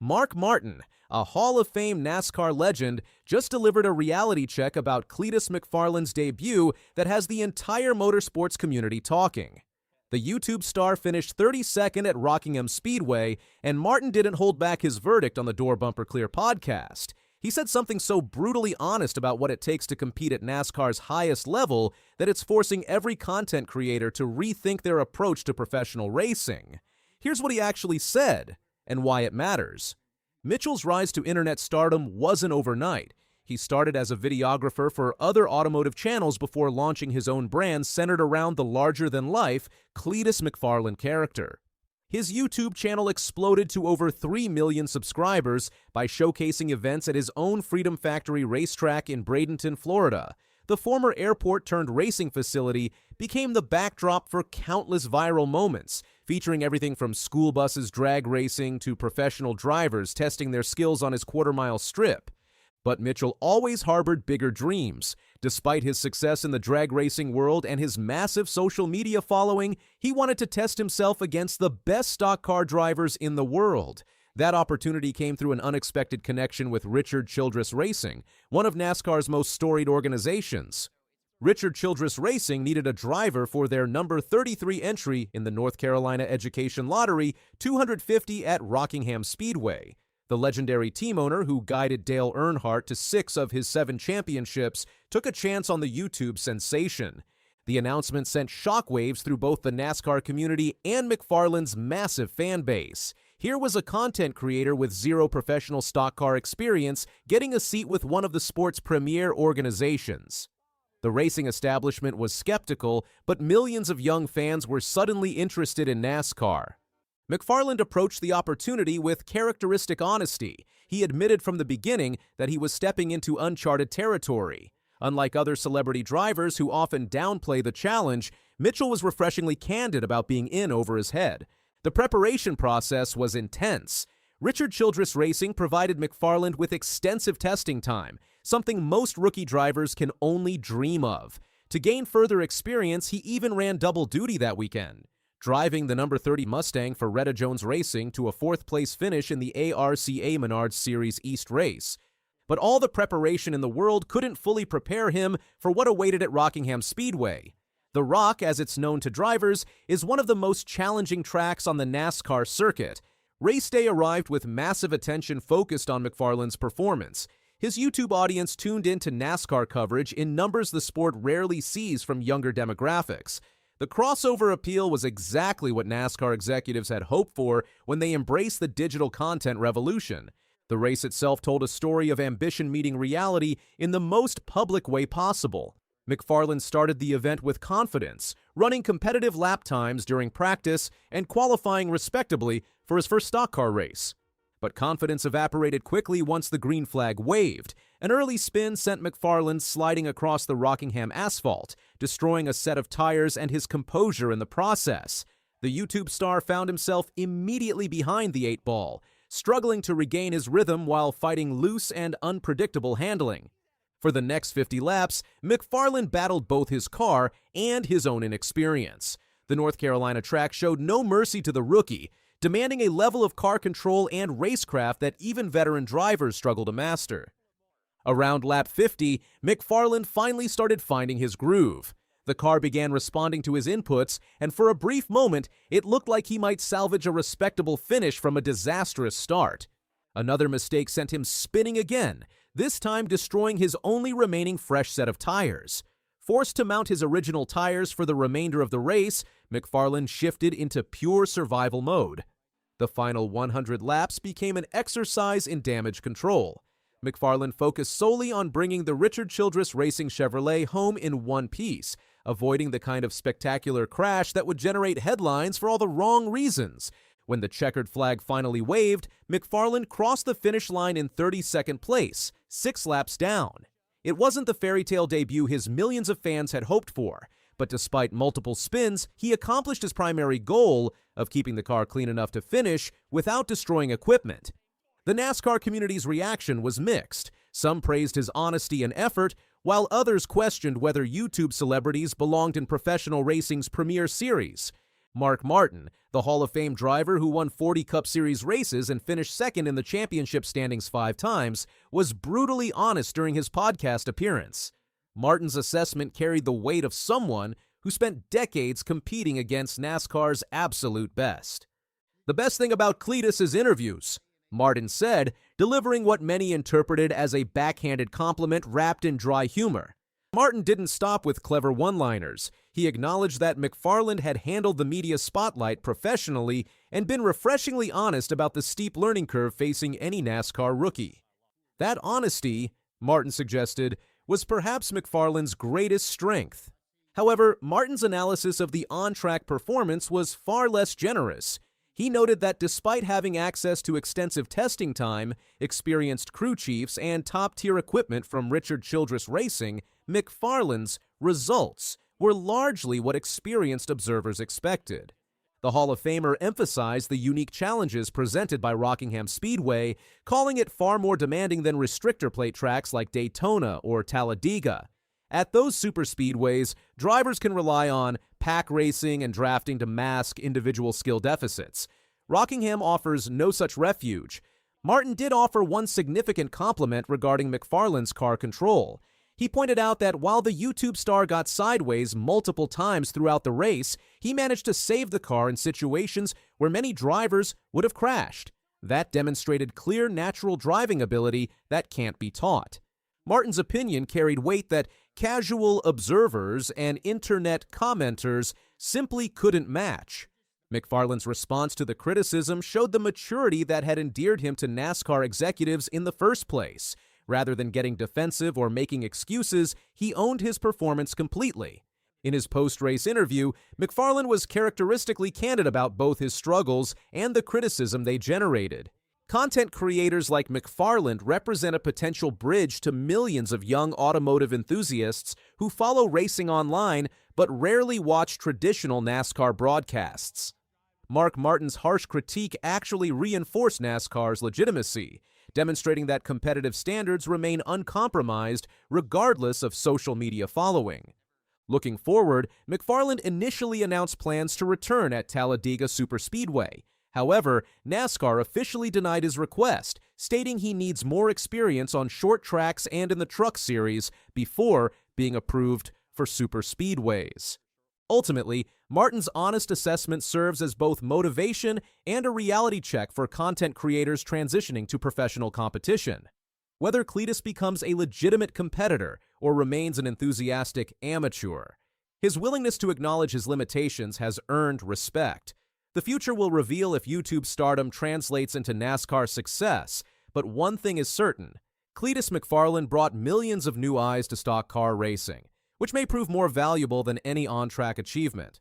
Mark Martin, a Hall of Fame NASCAR legend, just delivered a reality check about Cleetus McFarland's debut that has the entire motorsports community talking. The YouTube star finished 32nd at Rockingham Speedway, and Martin didn't hold back his verdict on the Door Bumper Clear podcast. He said something so brutally honest about what it takes to compete at NASCAR's highest level that it's forcing every content creator to rethink their approach to professional racing. Here's what he actually said, and why it matters. Mitchell's rise to internet stardom wasn't overnight. He started as a videographer for other automotive channels before launching his own brand centered around the larger-than-life Cleetus McFarland character. His YouTube channel exploded to over 3 million subscribers by showcasing events at his own Freedom Factory racetrack in Bradenton, Florida. The former airport-turned-racing facility became the backdrop for countless viral moments, featuring everything from school buses drag racing to professional drivers testing their skills on his quarter-mile strip. But Mitchell always harbored bigger dreams. Despite his success in the drag racing world and his massive social media following, he wanted to test himself against the best stock car drivers in the world. That opportunity came through an unexpected connection with Richard Childress Racing, one of NASCAR's most storied organizations. Richard Childress Racing needed a driver for their number 33 entry in the North Carolina Education Lottery 250 at Rockingham Speedway. The legendary team owner, who guided Dale Earnhardt to 6 of his 7 championships, took a chance on the YouTube sensation. The announcement sent shockwaves through both the NASCAR community and McFarland's massive fan base. Here was a content creator with zero professional stock car experience getting a seat with one of the sport's premier organizations. The racing establishment was skeptical, but millions of young fans were suddenly interested in NASCAR. McFarland approached the opportunity with characteristic honesty. He admitted from the beginning that he was stepping into uncharted territory. Unlike other celebrity drivers who often downplay the challenge, Mitchell was refreshingly candid about being in over his head. The preparation process was intense. Richard Childress Racing provided McFarland with extensive testing time, something most rookie drivers can only dream of. To gain further experience, he even ran double duty that weekend, driving the number 30 Mustang for Retta Jones Racing to a 4th-place finish in the ARCA Menards Series East race. But all the preparation in the world couldn't fully prepare him for what awaited at Rockingham Speedway. The Rock, as it's known to drivers, is one of the most challenging tracks on the NASCAR circuit. Race day arrived with massive attention focused on McFarland's performance. His YouTube audience tuned into NASCAR coverage in numbers the sport rarely sees from younger demographics. The crossover appeal was exactly what NASCAR executives had hoped for when they embraced the digital content revolution. The race itself told a story of ambition meeting reality in the most public way possible. McFarland started the event with confidence, running competitive lap times during practice and qualifying respectably for his first stock car race. But confidence evaporated quickly once the green flag waved. An early spin sent McFarland sliding across the Rockingham asphalt, destroying a set of tires and his composure in the process. The YouTube star found himself immediately behind the 8-ball, struggling to regain his rhythm while fighting loose and unpredictable handling. For the next 50 laps, McFarland battled both his car and his own inexperience. The North Carolina track showed no mercy to the rookie, demanding a level of car control and racecraft that even veteran drivers struggle to master. Around lap 50, McFarland finally started finding his groove. The car began responding to his inputs, and for a brief moment, it looked like he might salvage a respectable finish from a disastrous start. Another mistake sent him spinning again, this time destroying his only remaining fresh set of tires. Forced to mount his original tires for the remainder of the race, McFarland shifted into pure survival mode. The final 100 laps became an exercise in damage control. McFarland focused solely on bringing the Richard Childress Racing Chevrolet home in one piece, avoiding the kind of spectacular crash that would generate headlines for all the wrong reasons. When the checkered flag finally waved, McFarland crossed the finish line in 32nd place, 6 laps down. It wasn't the fairy tale debut his millions of fans had hoped for, but despite multiple spins, he accomplished his primary goal of keeping the car clean enough to finish without destroying equipment. The NASCAR community's reaction was mixed. Some praised his honesty and effort, while others questioned whether YouTube celebrities belonged in professional racing's premier series. Mark Martin, the Hall of Fame driver who won 40 Cup Series races and finished second in the championship standings 5 times, was brutally honest during his podcast appearance. Martin's assessment carried the weight of someone who spent decades competing against NASCAR's absolute best. "The best thing about Cleetus is interviews," Martin said, delivering what many interpreted as a backhanded compliment wrapped in dry humor. Martin didn't stop with clever one-liners. He acknowledged that McFarland had handled the media spotlight professionally and been refreshingly honest about the steep learning curve facing any NASCAR rookie. That honesty, Martin suggested, was perhaps McFarland's greatest strength. However, Martin's analysis of the on-track performance was far less generous. He noted that despite having access to extensive testing time, experienced crew chiefs, and top-tier equipment from Richard Childress Racing, McFarland's results were largely what experienced observers expected. The Hall of Famer emphasized the unique challenges presented by Rockingham Speedway, calling it far more demanding than restrictor plate tracks like Daytona or Talladega. At those superspeedways, drivers can rely on pack racing and drafting to mask individual skill deficits. Rockingham offers no such refuge. Martin did offer one significant compliment regarding McFarland's car control. He pointed out that while the YouTube star got sideways multiple times throughout the race, he managed to save the car in situations where many drivers would have crashed. That demonstrated clear natural driving ability that can't be taught. Martin's opinion carried weight that casual observers and internet commenters simply couldn't match. McFarland's response to the criticism showed the maturity that had endeared him to NASCAR executives in the first place. Rather than getting defensive or making excuses, he owned his performance completely. In his post-race interview, McFarland was characteristically candid about both his struggles and the criticism they generated. Content creators like McFarland represent a potential bridge to millions of young automotive enthusiasts who follow racing online but rarely watch traditional NASCAR broadcasts. Mark Martin's harsh critique actually reinforced NASCAR's legitimacy, demonstrating that competitive standards remain uncompromised regardless of social media following. Looking forward, McFarland initially announced plans to return at Talladega Superspeedway. However, NASCAR officially denied his request, stating he needs more experience on short tracks and in the Truck Series before being approved for superspeedways. Ultimately, Martin's honest assessment serves as both motivation and a reality check for content creators transitioning to professional competition. Whether Cleetus becomes a legitimate competitor or remains an enthusiastic amateur, his willingness to acknowledge his limitations has earned respect. The future will reveal if YouTube stardom translates into NASCAR success, but one thing is certain: Cleetus McFarland brought millions of new eyes to stock car racing, which may prove more valuable than any on-track achievement.